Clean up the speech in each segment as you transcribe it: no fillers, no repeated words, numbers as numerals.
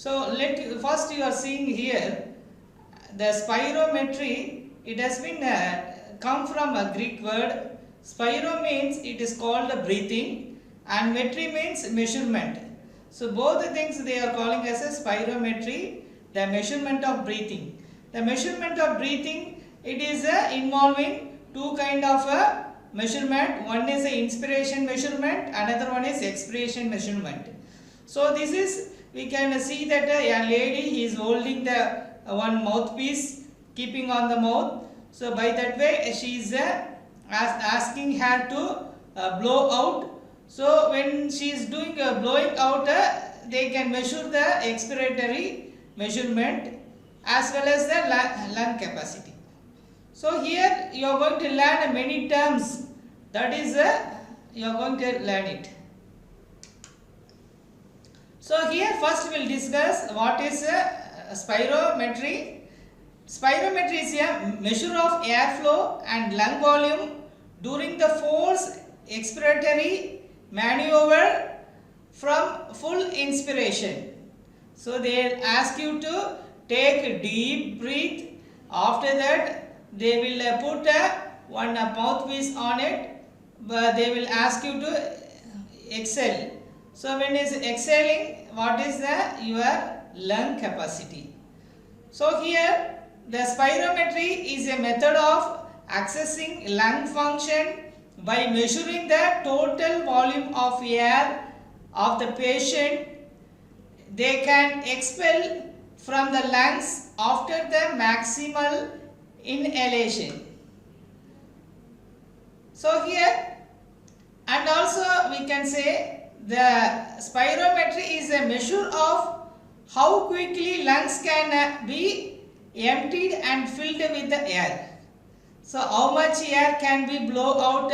So first you are seeing here the spirometry. It has been come from a Greek word. Spiro means it is called breathing, and metry means measurement. So both the things they are calling as a spirometry, the measurement of breathing. The measurement of breathing, it is involving two kind of measurement. One is a inspiration measurement, another one is expiration measurement. So this is, we can see that a lady is holding the one mouthpiece, keeping on the mouth. So by that way she is asking her to blow out. So when she is doing blowing out, they can measure the expiratory measurement as well as the lung capacity. So here you are going to learn many terms, that is you are going to learn it. So here first we will discuss what is spirometry. Spirometry is a measure of airflow and lung volume during the forced expiratory maneuver from full inspiration. So they ask you to take a deep breath. After that they will put one mouthpiece on it, but they will ask you to exhale. So when is exhaling, what is your lung capacity? So here the spirometry is a method of accessing lung function by measuring the total volume of air of the patient they can expel from the lungs after the maximal inhalation. So here, and also we can say the spirometry is a measure of how quickly lungs can be emptied and filled with the air. So how much air can we blow out,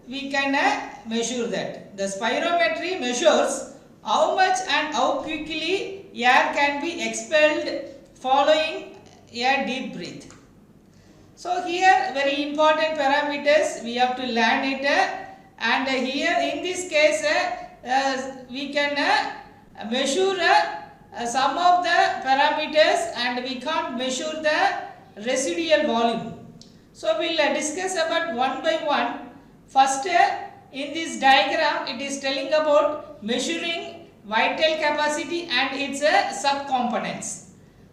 we can measure that. The spirometry measures how much and how quickly air can be expelled following a deep breath. So here very important parameters we have to learn it, and here in this case we can measure some of the parameters and we can't measure the residual volume. So we will discuss about one by one. First in this diagram it is telling about measuring vital capacity and its subcomponents.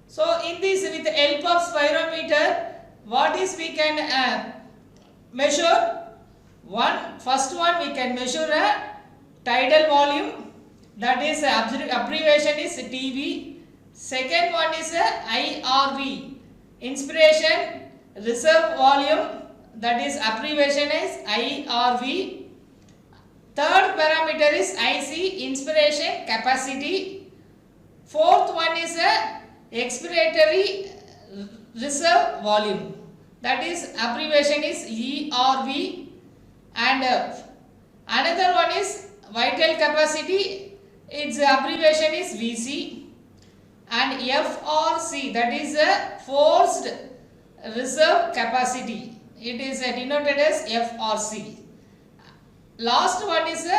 So in this, with the help of spirometer, what is we can measure? First one we can measure a tidal volume, that is abbreviation is TV. Second one is IRV, inspiration reserve volume, that is abbreviation is IRV. Third parameter is IC, inspiration capacity. Fourth one is expiratory reserve volume, that is abbreviation is ERV. And another one is vital capacity, its abbreviation is VC. And FRC, that is forced reserve capacity, it is denoted as FRC. Last one is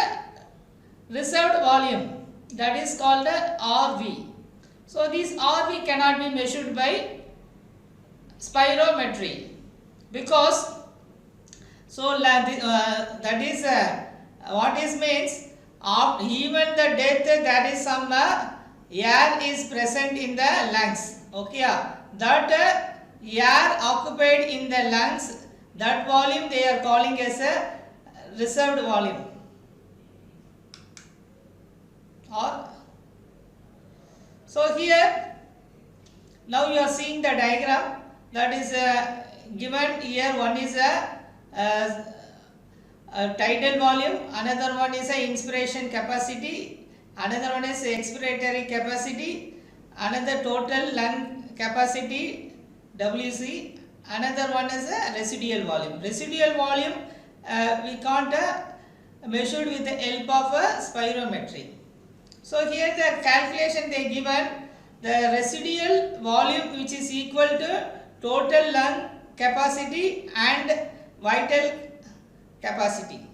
reserved volume, that is called RV. So this RV cannot be measured by spirometry, because so that is what is means even the death there is some air is present in the lungs. Okay, that air occupied in the lungs, that volume they are calling as a reserved volume. Or so here now you are seeing the diagram that is given here. One is a tidal volume, another one is a inspiration capacity, another one is expiratory capacity, another total lung capacity WC, another one is a residual volume. Residual volume we can't measured with the help of a spirometry. So here the calculation they given, the residual volume which is equal to total lung capacity and vital capacity.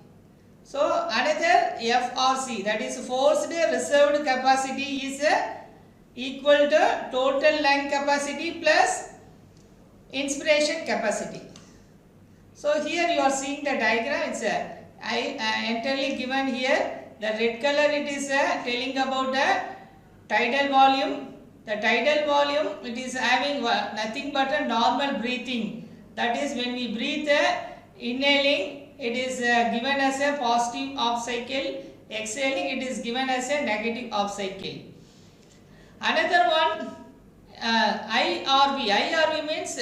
So another FRC, that is forced reserved capacity, is equal to total lung capacity plus inspiration capacity. So here you are seeing the diagram. It's entirely given here. The red color it is telling about the tidal volume. The tidal volume, it is having nothing but a normal breathing. That is, when we breathe inhaling, it is given as a positive off cycle. Exhaling, it is given as a negative off cycle. Another one, IRV. IRV means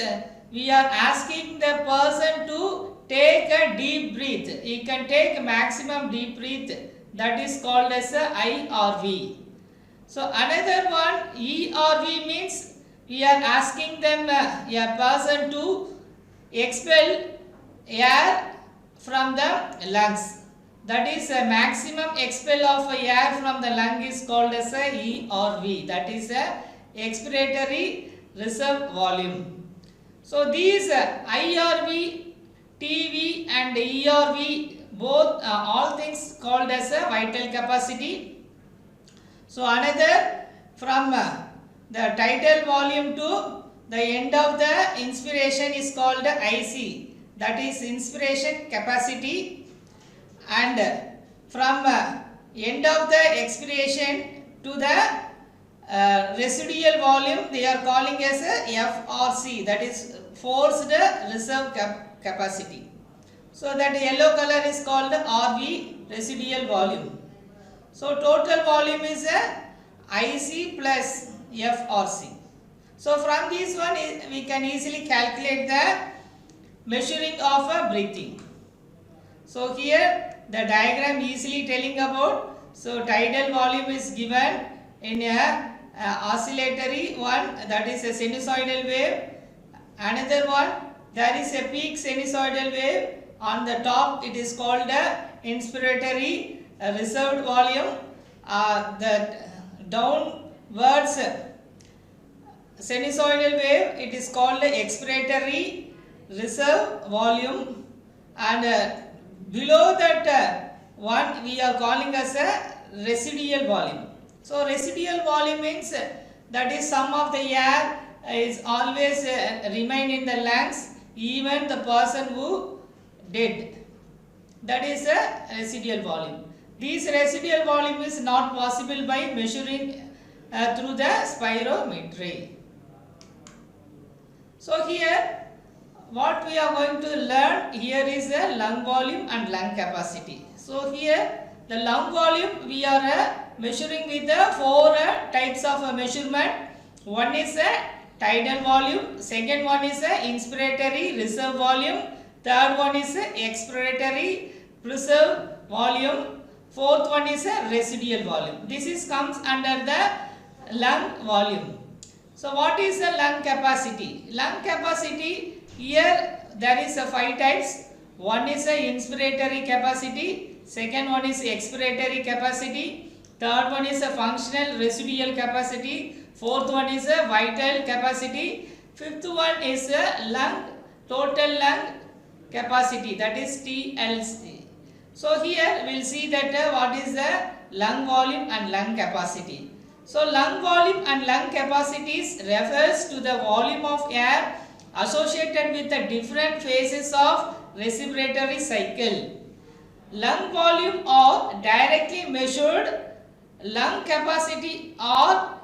we are asking the person to take a deep breath. He can take maximum deep breath. That is called as a IRV. So another one, ERV means we are asking them a person to expel air from the lungs. That is a maximum expel of air from the lung is called as a ERV. That is a expiratory reserve volume. So these IRV, TV and ERV both all things called as a vital capacity. So another, from the tidal volume to the end of the inspiration is called IC, that is inspiration capacity, and from end of the expiration to the residual volume they are calling as a FRC, that is forced reserve capacity. So that yellow color is called RV, residual volume. So total volume is IC plus FRC. So from this one we can easily calculate the measuring of breathing. So here the diagram easily telling about, so tidal volume is given in a oscillatory one, that is a sinusoidal wave. Another one, there is a peak sinusoidal wave. On the top it is called inspiratory reserved volume. The downwards sinusoidal wave, it is called expiratory reserve volume, and below that one we are calling as a residual volume. So residual volume means that is some of the air is always remain in the lungs even the person who dead. That is a residual volume. This residual volume is not possible by measuring through the spirometry. So here what we are going to learn here is the lung volume and lung capacity. So here the lung volume we are measuring with the four types of measurement. One is a tidal volume, second one is a inspiratory reserve volume, third one is a expiratory reserve volume, fourth one is a residual volume. This is comes under the lung volume. So what is the lung capacity? Lung capacity, here there is a 5 types. One is a inspiratory capacity, second one is expiratory capacity, third one is a functional residual capacity, fourth one is a vital capacity, fifth one is a lung total lung capacity, that is TLC. So here we will see that what is the lung volume and lung capacity. So lung volume and lung capacities refers to the volume of air associated with the different phases of respiratory cycle. Lung volume are directly measured, lung capacity are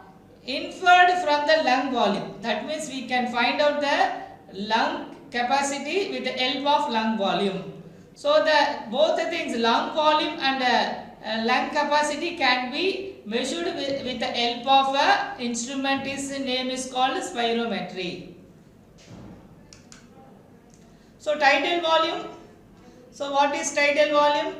inferred from the lung volume. That means we can find out the lung capacity with the help of lung volume. So the both the things, lung volume and lung capacity, can be measured with the help of a instrument. Its name is called spirometry. So tidal volume. So what is tidal volume?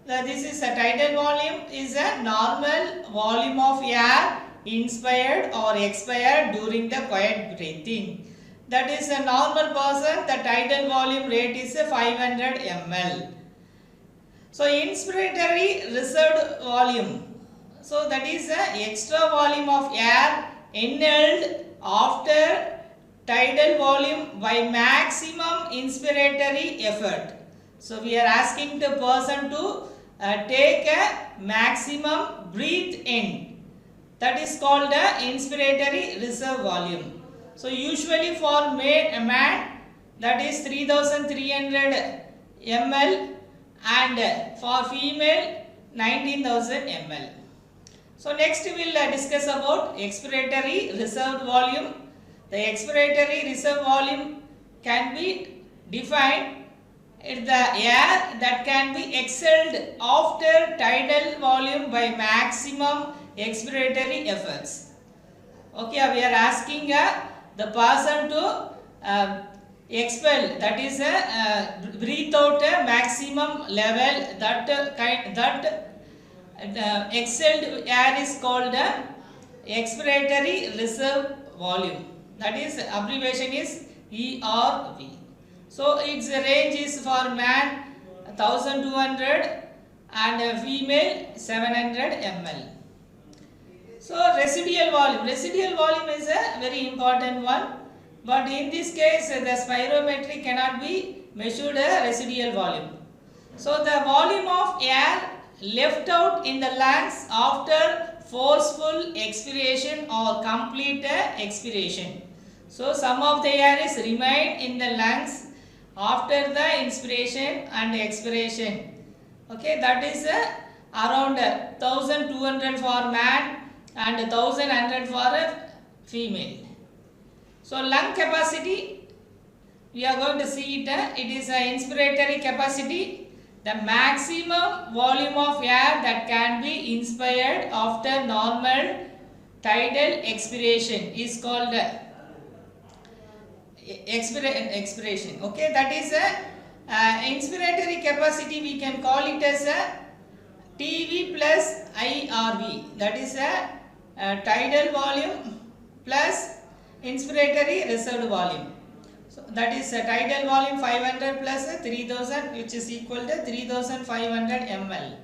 This is a tidal volume is a normal volume of air inspired or expired during the quiet breathing. That is a normal person, the tidal volume rate is 500 ml. So inspiratory reserved volume. So that is a extra volume of air inhaled after tidal volume by maximum inspiratory effort. So we are asking the person to take a maximum breathe in. that is called the inspiratory reserve volume. So usually for a man that is 3300 ml and for female 19,000 ml. So next we will discuss about expiratory reserved volume. The expiratory reserve volume can be defined as the air that can be exhaled after tidal volume by maximum expiratory efforts. Okay, we are asking the person to expel, that is breathe out a maximum level that exhaled air is called expiratory reserve volume, that is abbreviation is ERV. So its range is for man 1200 and female 700 ml. So residual volume is a very important one, but in this case the spirometry cannot be measured residual volume. So the volume of air left out in the lungs after forceful expiration or complete expiration. So some of the air is remained in the lungs after the inspiration and expiration. Okay, that is around 1200 for man and 1100 for a female. So lung capacity, we are going to see it. It is an inspiratory capacity. The maximum volume of air that can be inspired after normal tidal expiration is called expiration. Okay, that is a inspiratory capacity. We can call it as a TV plus IRV. That is a tidal volume plus inspiratory reserved volume. So that is a tidal volume 500 plus 3000, which is equal to 3500 ml.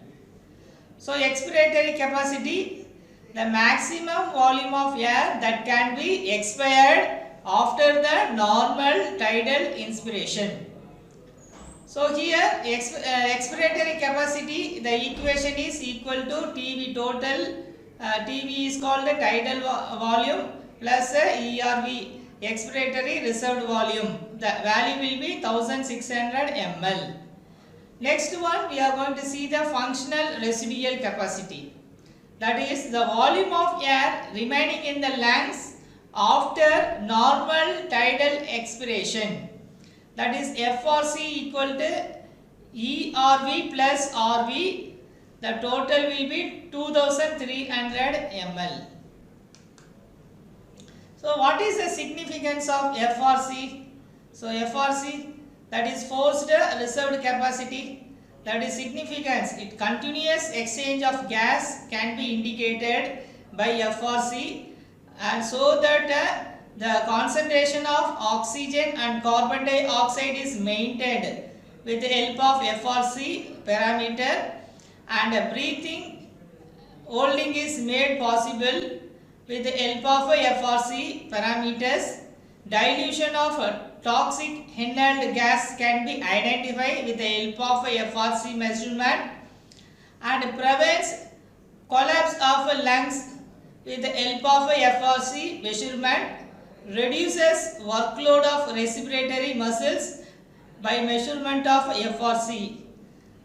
So expiratory capacity, the maximum volume of air that can be expired after the normal tidal inspiration. So here expiratory capacity, the equation is equal to TV total. TV is called the tidal volume plus ERV, expiratory reserved volume. The value will be 1600 ml. Next one, we are going to see the functional residual capacity. That is the volume of air remaining in the lungs after normal tidal expiration. That is FRC equal to ERV plus RV. The total will be 2300 ml. So what is the significance of FRC? So FRC, that is forced reserved capacity. That is significance. It continuous exchange of gas can be indicated by FRC, and so that the concentration of oxygen and carbon dioxide is maintained with the help of FRC parameter, and breathing holding is made possible with the help of FRC parameters. Dilution of toxic inhaled gas can be identified with the help of FRC measurement, and prevents collapse of lungs with the help of FRC measurement. Reduces workload of respiratory muscles by measurement of FRC,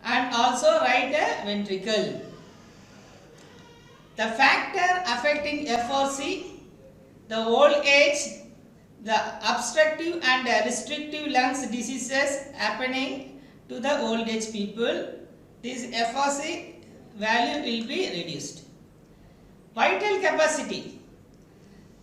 and also right ventricle. The factor affecting FRC, the old age, the obstructive and restrictive lungs diseases happening to the old age people, this FRC value will be reduced. Vital capacity,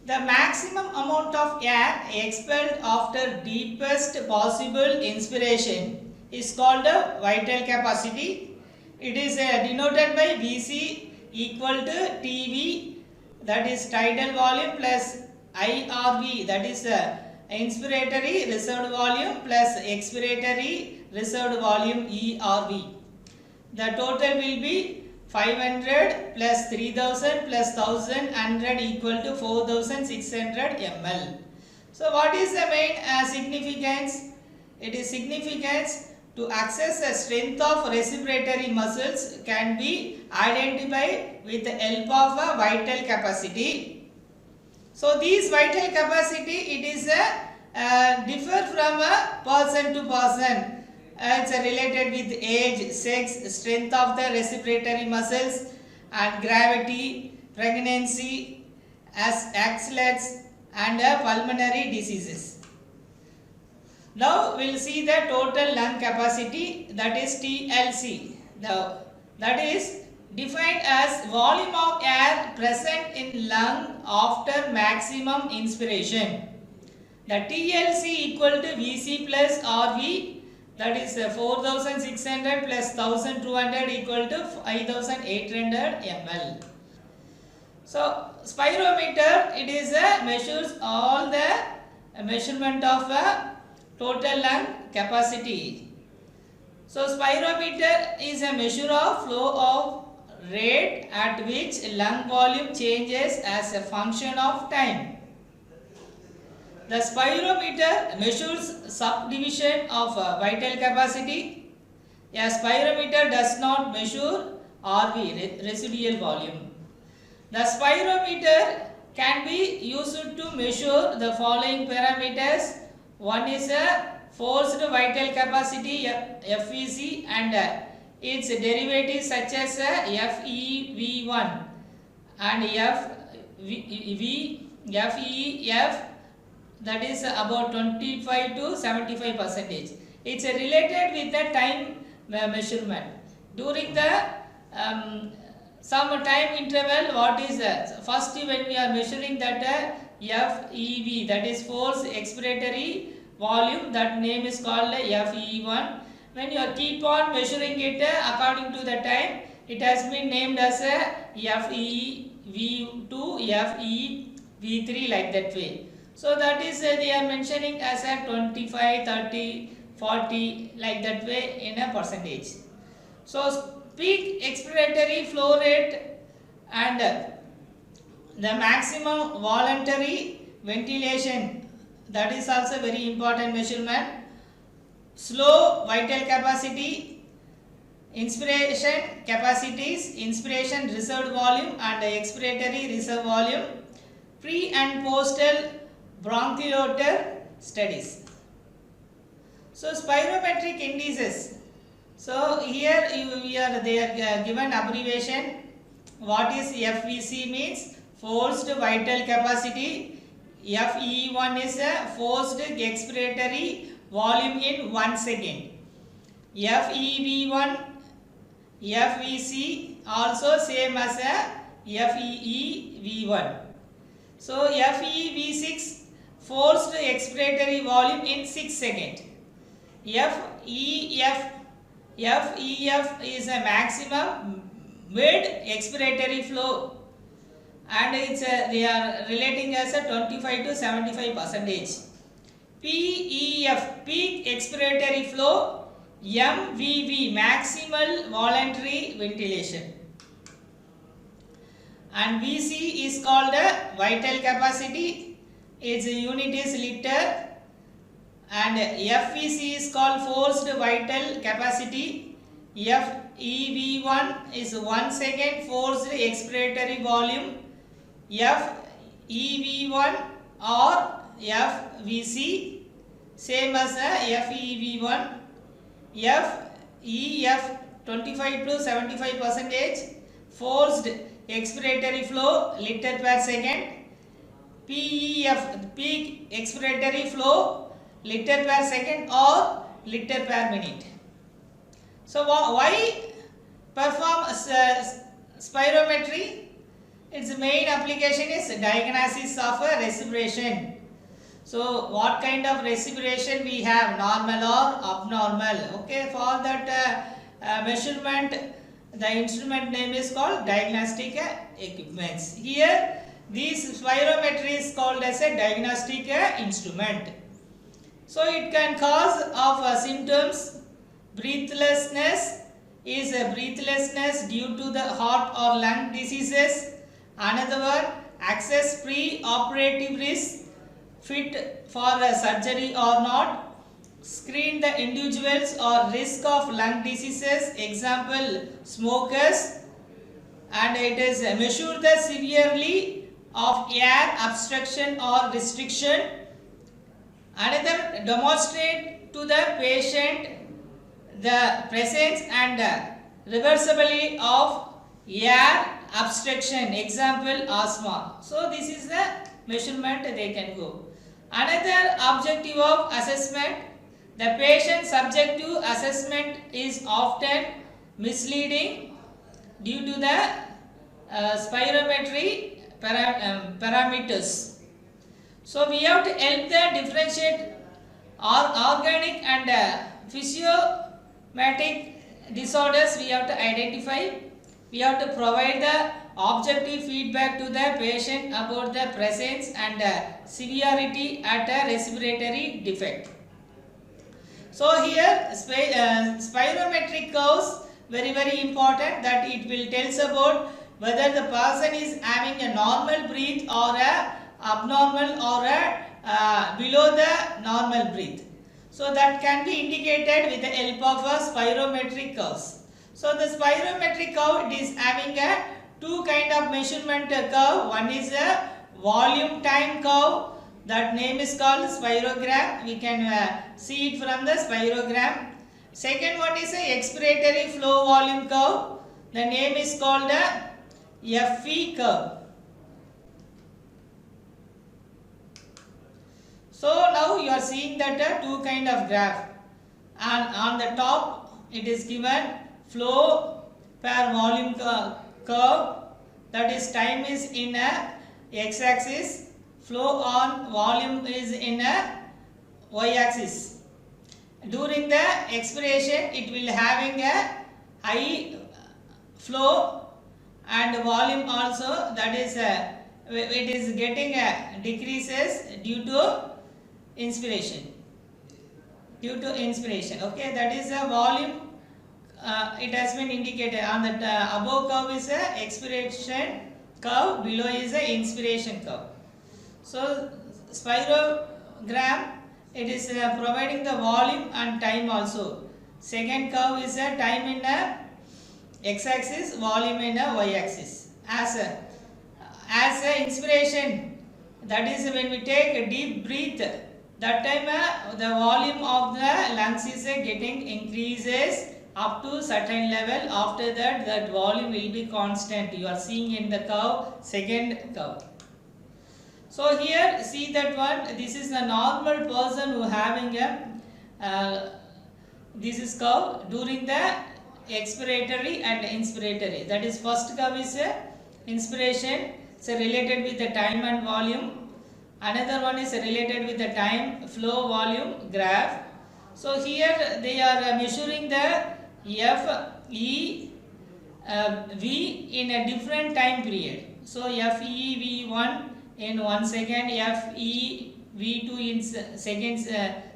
the maximum amount of air expelled after deepest possible inspiration is called a vital capacity. It is denoted by VC equal to TV, that is tidal volume, plus IRV, that is inspiratory reserved volume, plus expiratory reserved volume ERV. The total will be 500 plus 3000 plus 1100 equal to 4600 ml. So what is the main significance? It is significance to access the strength of respiratory muscles can be identified with the help of a vital capacity. So these vital capacity, it is differ from a person to person. It's related with age, sex, strength of the respiratory muscles, and gravity, pregnancy, as accidents, and pulmonary diseases. Now we will see the total lung capacity, that is TLC. That is defined as volume of air present in lung after maximum inspiration. The TLC equal to VC plus RV, that is 4600 plus 1200 equal to 5800 ml. So spirometer, it is measures all the measurement of total lung capacity. So spirometer is a measure of flow of rate at which lung volume changes as a function of time. The spirometer measures subdivision of vital capacity. A spirometer does not measure RV, residual volume. The spirometer can be used to measure the following parameters. One is a forced vital capacity, FVC, and its derivatives such as FEV1 and FEF, that is about 25 to 75%. It's related with the time measurement. During the some time interval, what is that? First, when we are measuring that FEV, that is forced expiratory volume, that name is called FE1. When you keep on measuring it according to the time, it has been named as FEV2, FEV3, like that way. So that is they are mentioning as a 25, 30, 40, like that way in a percentage. So peak expiratory flow rate and the maximum voluntary ventilation, that is also very important measurement. Slow vital capacity, inspiration capacities, inspiration reserved volume and expiratory reserve volume, pre and postal bronchiometer studies. So spirometric indices. So here they are given abbreviation. What is FVC means? Forced vital capacity. FE1 is a forced expiratory volume in 1 second. FEV1, FVC also same as a FEV1. So FEV6 forced expiratory volume in 6 seconds. FEF is a maximum mid expiratory flow, and it's they are relating as a 25 to 75%. PEF, peak expiratory flow. MVV, maximal voluntary ventilation. And VC is called a vital capacity. Its unit is liter. And FVC is called forced vital capacity. FEV1 is 1 second forced expiratory volume. FEV1 or FVC same as FEV1. FEF 25 to 75% forced expiratory flow liter per second. PEF, peak expiratory flow liter per second or liter per minute. So why perform spirometry? Its main application is diagnosis of respiration. So what kind of respiration we have, normal or abnormal? Okay, for that measurement, the instrument name is called diagnostic equipments. Here this spirometry is called as a diagnostic instrument. So it can cause of symptoms. Breathlessness is a breathlessness due to the heart or lung diseases. Another one, access pre-operative risk, fit for surgery or not. screen the individuals or risk of lung diseases, example smokers, and it is measure the severely of air obstruction or restriction. Another, demonstrate to the patient the presence and reversibility of air obstruction, example asthma. So this is the measurement they can go. Another objective of assessment, the patient subjective assessment is often misleading due to the spirometry parameters. So we have to help the differentiate organic and physiomatic disorders. We have to identify. We have to provide the objective feedback to the patient about the presence and severity at a respiratory defect. So here spirometric curves very important, that it will tells about whether the person is having a normal breath or a abnormal or a below the normal breath. So that can be indicated with the help of a spirometric curves. So the spirometric curve, it is having a two kind of measurement curve. One is a volume time curve, that name is called spirogram. We can see it from the spirogram. Second one is a expiratory flow volume curve. The name is called a FV curve. So now you are seeing that two kind of graph, and on the top it is given flow per volume curve, that is time is in a x-axis, flow on volume is in a y-axis. During the expiration it will having a high flow and volume also, that is it is getting decreases due to inspiration. Okay, that is a volume. It has been indicated on the above curve is a expiration curve, below is a inspiration curve. So spirogram, it is providing the volume and time also. Second curve is a time in a x-axis, volume in a y-axis. As a inspiration, that is when we take a deep breath, that time the volume of the lungs is getting increases up to certain level. After that, that volume will be constant. You are seeing in the curve, second curve. So here see that one, this is a normal person who having a this is curve during the expiratory and inspiratory. That is first curve is inspiration, it's related with the time and volume. Another one is related with the time, flow, volume graph. So here they are measuring the F, E, V in a different time period. So F, E, V1 in 1 second, F, E, V2 in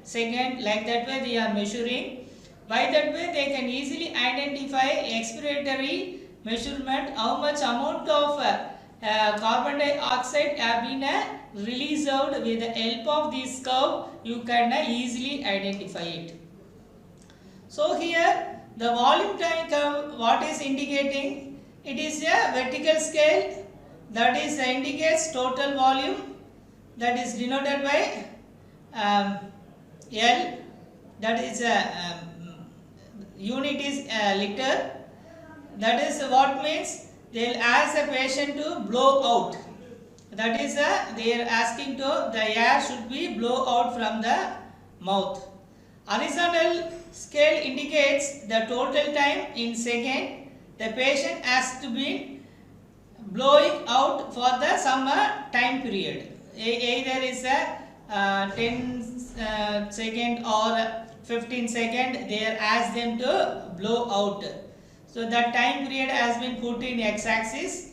second, like that way they are measuring. By that way they can easily identify expiratory measurement, how much amount of carbon dioxide have been released out. With the help of this curve you can easily identify it. So here the volume time curve, what is indicating? It is a vertical scale, that is indicates total volume, that is denoted by L, that is unit is liter. That is what means they will ask a patient to blow out. That is they are asking to the air should be blow out from the mouth. Horizontal scale indicates the total time in second the patient has to be blowing out for the some time period. Either is a 10 second or 15 second, they are asked them to blow out. So that time period has been put in x-axis,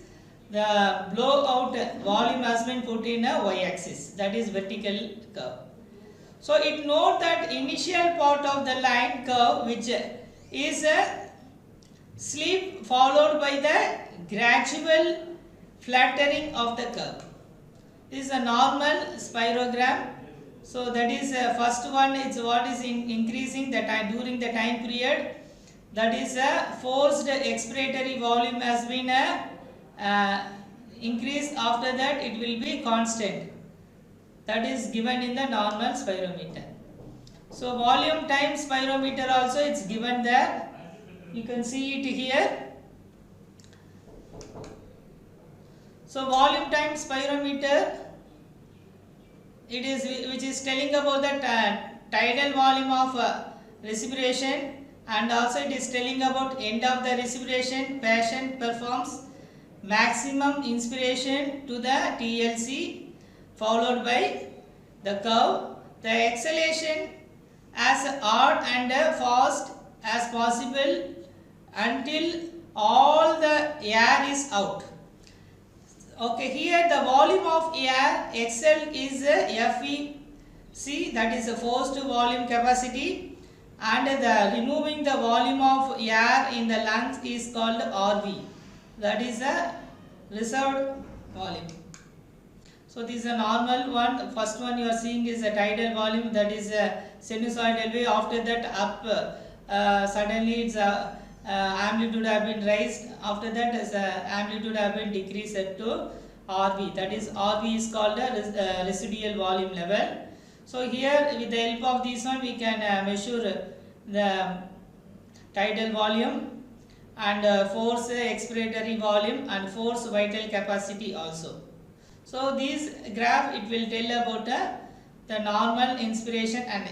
the blowout volume has been put in a y-axis, that is vertical curve. So it note that initial part of the line curve which is a sleep followed by the gradual flattening of the curve. This is a normal spirogram. So that is first one is what is increasing the time during the time period, that is forced expiratory volume has been increased, after that it will be constant, that is given in the normal spirometer. So volume times spirometer also it's given there, you can see it here. So volume times spirometer, it is which is telling about the tidal volume of respiration, and also it is telling about end of the respiration. Patient performs maximum inspiration to the TLC followed by the curve. The exhalation as odd and fast as possible until all the air is out. Okay, here the volume of air exhaled is FEC, that is a forced volume capacity, and the removing the volume of air in the lungs is called RV, that is a reserved volume. So this is a normal one. The first one you are seeing is a tidal volume, that is a sinusoidal way. After that up suddenly its amplitude have been raised. After that is amplitude have been decreased to RV. That is RV is called a residual volume level. So here with the help of this one we can measure the tidal volume and force expiratory volume and force vital capacity also. So this graph it will tell about the normal inspiration and